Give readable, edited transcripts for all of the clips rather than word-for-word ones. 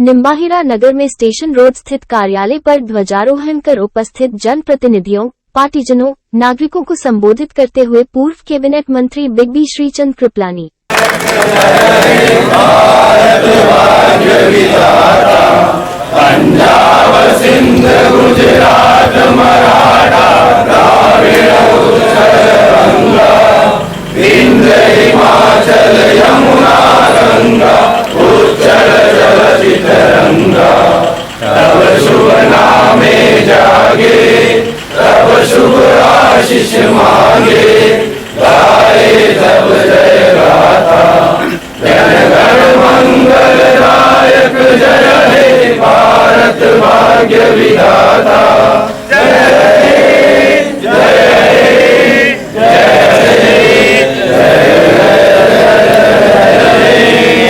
निम्बाहिरा नगर में station road स्थित कार्यालय पर ध्वजारोहण कर उपस्थित जनप्रतिनिधियों, पार्टीजनों, नागरिकों को संबोधित करते हुए पूर्व कैबिनेट मंत्री बिग बी श्रीचंद कृपलानी पंजाब सिंध गुजरात मराठा द्राविड़ उत्कल गंगा विंध्य हिमाचल यमुना गंगा उच्चल जलधि तरंगा तब शुभ नामे जागे तब शुभ आशीष मांगे गाए तब जय गाथा जन गण मंगल दायक जय हे भारत भाग्य विधाता जय हे जय हे जय हे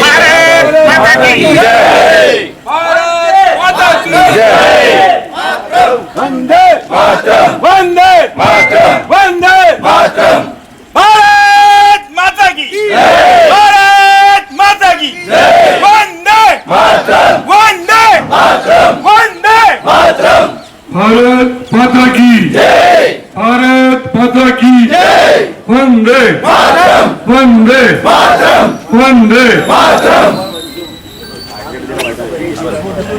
भारत माता की जय भारत माता की जय वंदे मातरम वंदे मातरम वंदे मातरम भारत माता की जय भारत माता की जय वंदे मातरम वंदे मातरम वंदे मातरम भारत माता की जय भारत माता की जय वंदे मातरम वंदे मातरम वंदे मातरम।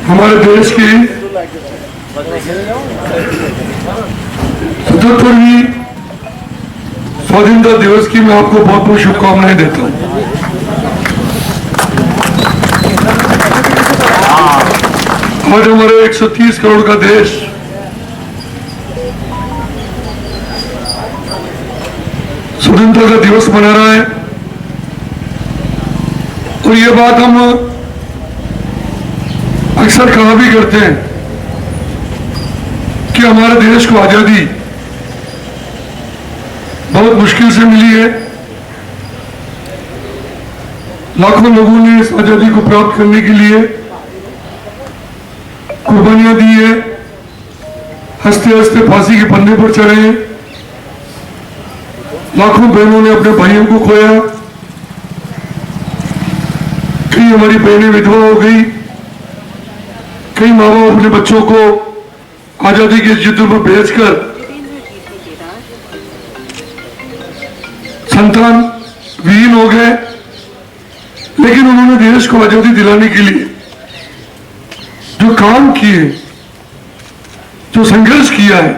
हमारे देश की 77वीं स्वाधीनता दिवस की मैं आपको बहुत बहुत शुभकामनाएं देता हूं। आज हमारे 130 करोड़ का देश स्वतंत्रता का दिवस मना रहा है और ये बात हम अक्सर कहा भी करते हैं कि हमारे देश को आजादी बहुत मुश्किल से मिली है। लाखों लोगों ने इस आजादी को प्राप्त करने के लिए कुर्बानियां दी है, हंसते हंसते फांसी के फंदे पर चढ़े हैं। लाखों बहनों ने अपने भाइयों को खोया, कई हमारी बहनें विधवा हो गई, कई माँ बाप अपने बच्चों को आजादी के युद्धों में भेजकर संतान विहीन हो गए। लेकिन उन्होंने देश को आजादी दिलाने के लिए जो काम किए, जो संघर्ष किया है,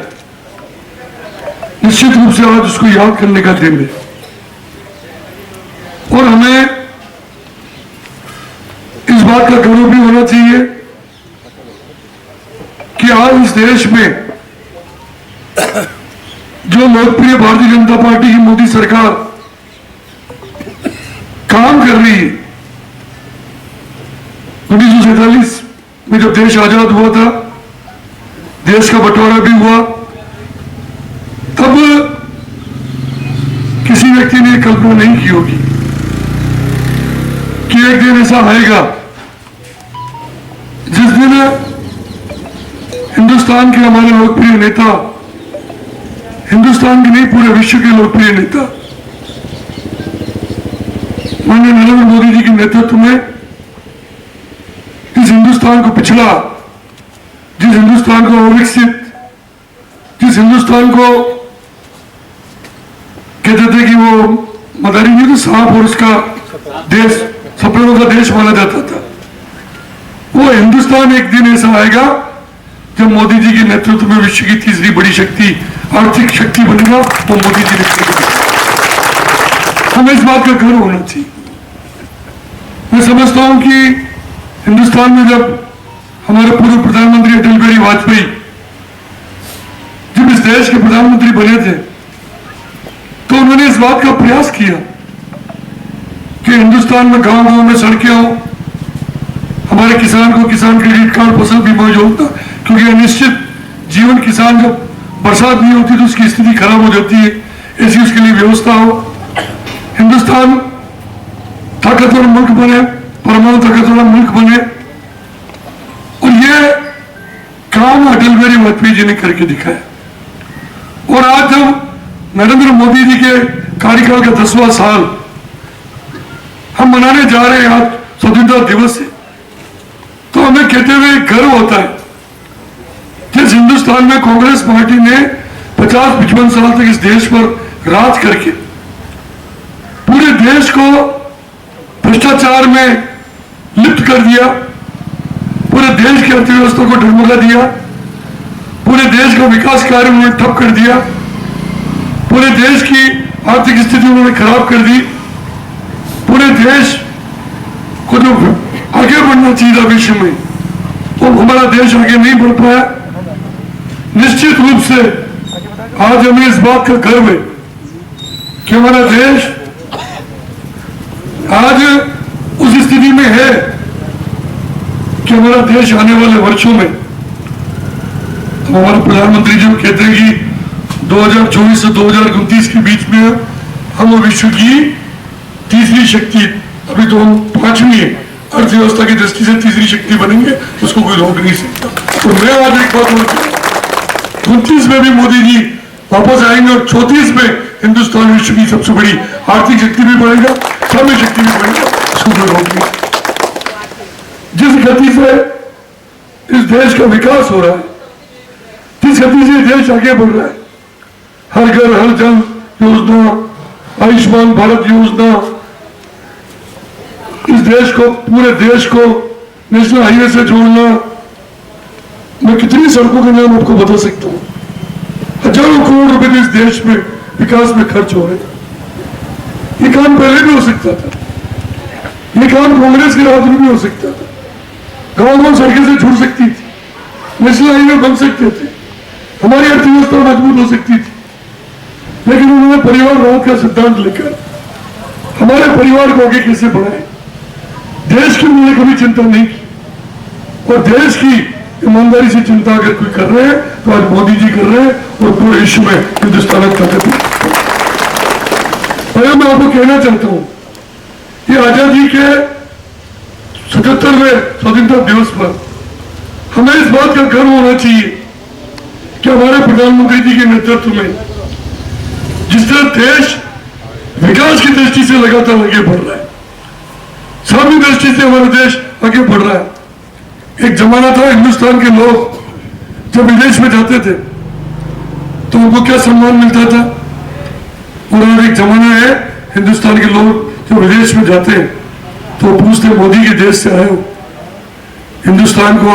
निश्चित रूप से आज उसको याद करने का दिन है। और हमें इस बात का गौरव भी होना चाहिए कि आज इस देश में जो लोकप्रिय भारतीय जनता पार्टी की मोदी सरकार काम कर रही है। 1947 में जब देश आजाद हुआ था, देश का बंटवारा भी हुआ, तब किसी व्यक्ति ने कल्पना नहीं की होगी कि एक दिन ऐसा आएगा जिस दिन हिंदुस्तान के हमारे लोकप्रिय नेता, हिंदुस्तान के नहीं पूरे विश्व के लोकप्रिय नेता माननीय नरेंद्र मोदी जी के नेतृत्व में इस हिंदुस्तान को पिछड़ा, जिस हिंदुस्तान को अविकसित, जिस हिंदुस्तान को कहते थे कि वो मदारी नहीं तो सांप और उसका देश, सपनों का देश माना जाता था, वो हिंदुस्तान एक दिन ऐसा आएगा जब मोदी जी के नेतृत्व में विश्व की तीसरी बड़ी शक्ति, आर्थिक शक्ति बनेगा, वो मोदी जी नेतृत्व। हमें इस बात का गर्व होना चाहिए। मैं समझता हूं कि हिंदुस्तान में जब हमारे पूर्व प्रधानमंत्री अटल बिहारी वाजपेयी जब इस देश के प्रधानमंत्री बने थे, तो उन्होंने इस बात का प्रयास किया कि हिंदुस्तान में गांव गांव में सड़कें हो, हमारे किसान को किसान क्रेडिट कार्ड, फसल बीमा योजना, क्योंकि अनिश्चित जीवन किसान जब बरसात नहीं होती तो उसकी स्थिति खराब हो जाती है, ऐसी उसके लिए व्यवस्था हो। हिंदुस्तान ताकतवर मुल्क बने, परमाणु ताकत वाला मुल्क बने, और ये काम अटल बिहारी वाजपेयी जी ने करके दिखाया। और आज जब नरेंद्र मोदी जी के कार्यकाल का 10वां साल हम मनाने जा रहे हैं, आज स्वतंत्रता दिवस है, तो हम कहते हुए गर्व होता है, जिस हिंदुस्तान में कांग्रेस पार्टी ने 50-55 साल तक इस देश पर राज करके पूरे देश को भ्रष्टाचार में लिप्त कर दिया, पूरे देश की अर्थव्यवस्था को डगमगा दिया, पूरे देश का विकास कार्य उन्होंने ठप कर दिया, पूरे देश की आर्थिक स्थिति उन्होंने खराब कर दी, पूरे देश को जो आगे बढ़ना चाहिए था विश्व में, वो हमारा देश आगे नहीं बढ़ पाया। निश्चित रूप से आज हमें इस बात का गर्व है कि हमारा देश आज उस स्थिति में है कि हमारा देश आने वाले वर्षों में, हमारे प्रधानमंत्री जी कहते हैं कि 2024 से 2029 के बीच में हम विश्व की तीसरी शक्ति, अभी तो हम पांचवी है, अर्थव्यवस्था की दृष्टि से तीसरी शक्ति बनेंगे, उसको कोई रोक नहीं सकता। तो मैं आज एक बात बोलता हूं, 29 में भी मोदी जी वापस आएंगे और 34 में हिंदुस्तान विश्व की सबसे बड़ी आर्थिक शक्ति भी बढ़ेगा, श्रमिक शक्ति भी बढ़ेगा, उसको कोई रोक नहीं। जिस गति से इस देश का विकास हो रहा है, जिस गति से देश आगे बढ़ रहा है, हर घर हर जन योजना, आयुष्मान भारत योजना, इस देश को, पूरे देश को नेशनल हाईवे से जोड़ना, मैं कितनी सड़कों के नाम आपको बता सकता हूं। हजारों करोड़ रुपए इस देश में विकास में खर्च हो रहे हैं। ये काम पहले भी हो सकता था, ये काम कांग्रेस के राज में भी हो सकता था, गांव सड़कें से जुड़ सकती थी, नेशनल हाईवे बन सकते थे, हमारी अर्थव्यवस्था मजबूत हो सकती थी, लेकिन उन्होंने परिवारवाद का सिद्धांत लेकर हमारे परिवार को आगे कैसे बढ़ाए, देश की उन्होंने कभी चिंता नहीं की। और देश की ईमानदारी से चिंता अगर कोई कर रहे हैं तो आज मोदी जी कर रहे हैं, और पूरे विश्व में हिंदुस्तान का ताकत है। और मैं आपको कहना चाहता हूं, ये आजादी के 77वें स्वतंत्रता दिवस पर हमें इस बात का गर्व होना चाहिए कि हमारे प्रधानमंत्री जी के नेतृत्व में जिस तरह देश विकास की दृष्टि से लगातार आगे बढ़ रहा है, सभी दृष्टि से हमारा देश आगे बढ़ रहा है। एक जमाना था हिंदुस्तान के लोग जब विदेश में जाते थे तो उनको क्या सम्मान मिलता था, और एक जमाना है हिंदुस्तान के लोग जब विदेश में जाते हैं तो पूछते मोदी के देश से आए हो। हिंदुस्तान को,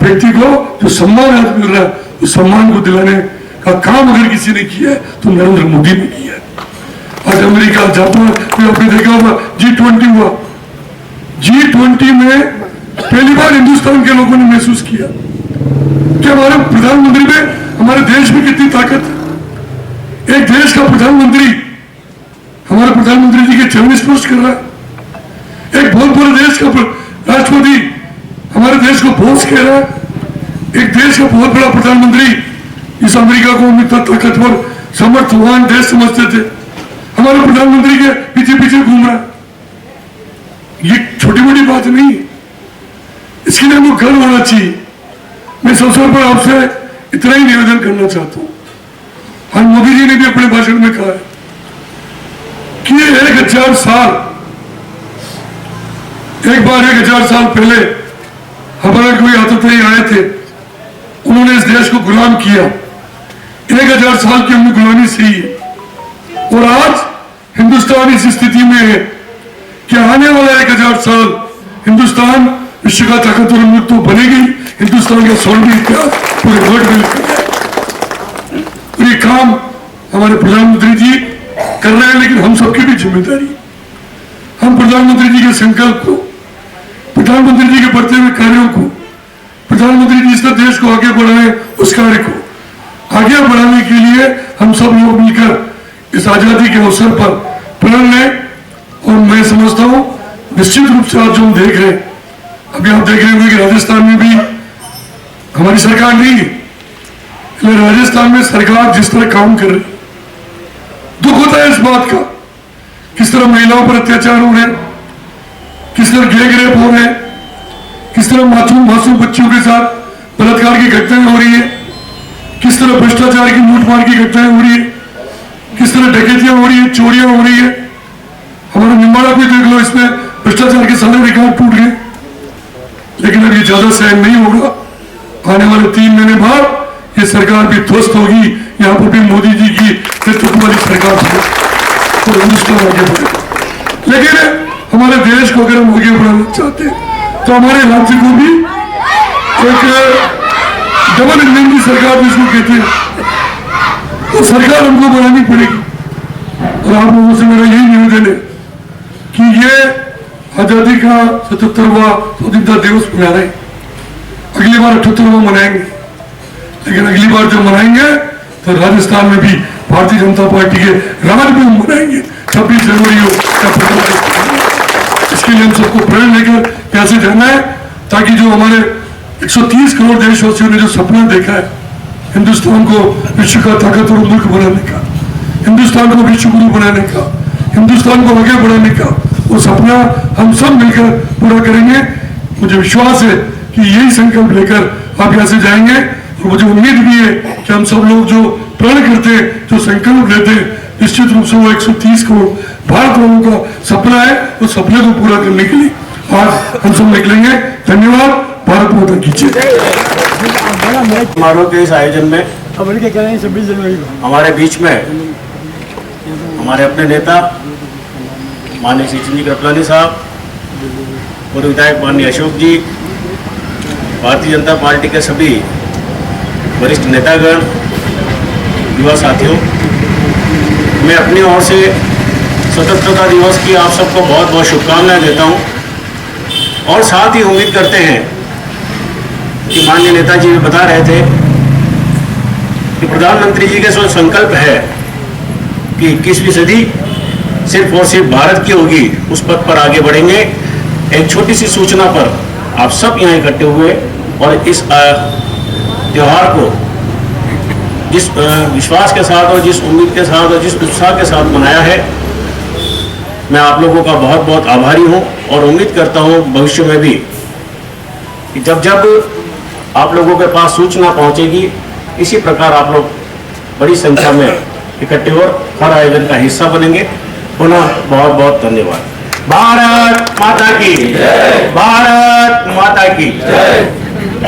व्यक्ति को जो सम्मान आज मिल रहा है, उस सम्मान को दिलाने का काम अगर किसी ने किया है तो नरेंद्र मोदी ने किया है। आज अमेरिका, जापान, आपने देखा होगा G20 हुआ, G20 में पहली बार हिंदुस्तान के लोगों ने महसूस किया कि हमारे प्रधानमंत्री में, हमारे देश में कितनी ताकत है। एक देश का प्रधानमंत्री हमारे प्रधानमंत्री जी के चरण स्पर्श कर रहा है। एक बहुत बड़े देश का राष्ट्रपति हमारे देश को बॉस कह रहा है। एक देश का बहुत बड़ा प्रधानमंत्री, इस अमेरिका को हम इतना ताकतवर समर्थवान देश समझते थे, हमारे प्रधानमंत्री के पीछे पीछे घूम रहा है। ये छोटी मोटी बात नहीं है, इसके लिए हमको गर्व होना चाहिए। मैं इस अवसर पर आपसे इतना ही निवेदन करना चाहता हूं। आज मोदी जी ने भी अपने भाषण में कहा है कि 1000 साल, एक बार 1000 साल पहले हमारे कोई आतताई आए थे, उन्होंने इस देश को गुलाम किया। 1000 साल की हमने गुलामी सही है, और आज हिंदुस्तान इस स्थिति में है कि आने वाला 1000 साल हिंदुस्तान विश्व का ताकतवर मुल्क तो बनेगी, हिंदुस्तान का स्वर्णिम इतिहास पूरे वर्ल्ड में लिखा जाएगा। और ये काम हमारे प्रधानमंत्री जी कर रहे हैं, लेकिन हम सबकी भी जिम्मेदारी, हम प्रधानमंत्री जी के संकल्प को, प्रधानमंत्री जी के बढ़ते हुए कार्यों को, प्रधानमंत्री जी इस देश को आगे बढ़ाए उस कार्य को आगे बढ़ाने के लिए हम सब लोग मिलकर इस आजादी के अवसर पर प्रण लें। और मैं समझता हूं निश्चित रूप से आज जो हम देख रहे हैं, अभी आप देख रहे होंगे कि राजस्थान में भी हमारी सरकार नहीं है, लेकिन राजस्थान में सरकार जिस तरह काम कर रही, दुख होता है इस बात का, किस तरह महिलाओं पर अत्याचार हो रहे हैं, किस तरह गैंग रेप हो रहे हैं, किस तरह मासूम बच्चियों के साथ बलात्कार की घटनाएं हो रही है, किस तरह भ्रष्टाचार की लूटमार की घटनाएं हो रही है, किस तरह डकैतियां हो रही है, चोरियां हो रही है। हमारा निम्बाड़ा भी देख लो, इसमें भ्रष्टाचार के सारे रिकॉर्ड टूट गए। लेकिन अब ये ज्यादा सहन नहीं होगा। आने वाले 3 महीने बाद ये सरकार भी ध्वस्त होगी, यहाँ पर भी मोदी जी की नेतृत्व वाली सरकार होगी और हिंदुस्तान आगे बढ़ेगा। लेकिन हमारे देश को अगर हम आगे बढ़ाना चाहते हैं तो हमारे राज्य को भी एक डबल इंजन की सरकार जिसको कहते हैं तो सरकार हमको बनानी पड़ेगी। और आप लोगों से मेरा यही निवेदन है कि ये आजादी का 77वां स्वतंत्रता दिवस मना रहे हैं, अगली बार 78वां मनाएंगे, लेकिन अगली बार जब मनाएंगे तो राजस्थान में भी भारतीय जनता पार्टी के राज में हम मनाएंगे, 26 जनवरी हो या 15। इसके लिए हम सबको प्रण लेकर कैसे जाना है ताकि जो हमारे 130 करोड़ देशवासियों ने जो सपना देखा है हिंदुस्तान को विश्व का ताकतवर मुल्क बनाने का, हिंदुस्तान को विश्व गुरु बनाने का, हिंदुस्तान को आगे बढ़ाने का, वो सपना हम सब मिलकर पूरा करेंगे। मुझे विश्वास है कि यही संकल्प लेकर आप यहाँ से जाएंगे और मुझे उम्मीद भी है कि हम सब लोग जो प्रण करते हैं, जो संकल्प लेते हैं, निश्चित रूप से वो 130 करोड़ भारत वालों का सपना है, उस सपने को पूरा करने के लिए आज हम सब निकलेंगे। धन्यवाद। भारत माता की जय। समारोह के इस आयोजन में 26 जनवरी को हमारे बीच में हमारे अपने नेता माननीय श्री चंद्र कृपलानी साहब, पूर्व विधायक माननीय अशोक जी, भारतीय जनता पार्टी के सभी वरिष्ठ नेतागण, युवा साथियों, मैं अपनी ओर से स्वतंत्रता दिवस की आप सबको बहुत बहुत शुभकामनाएं देता हूं और साथ ही उम्मीद करते हैं कि माननीय नेताजी भी बता रहे थे कि प्रधानमंत्री जी का जो संकल्प है कि 21वीं सदी सिर्फ और सिर्फ भारत की होगी, उस पथ पर आगे बढ़ेंगे। एक छोटी सी सूचना पर आप सब यहाँ इकट्ठे हुए और इस त्योहार को जिस विश्वास के साथ और जिस उम्मीद के साथ और जिस उत्साह के साथ मनाया है, मैं आप लोगों का बहुत बहुत आभारी हूँ और उम्मीद करता हूँ भविष्य में भी कि जब जब आप लोगों के पास सूचना पहुँचेगी, इसी प्रकार आप लोग बड़ी संख्या में इकट्ठे हो हर आयोजन का हिस्सा बनेंगे। पुनः बहुत बहुत धन्यवाद। भारत माता की जय। भारत माता की जय।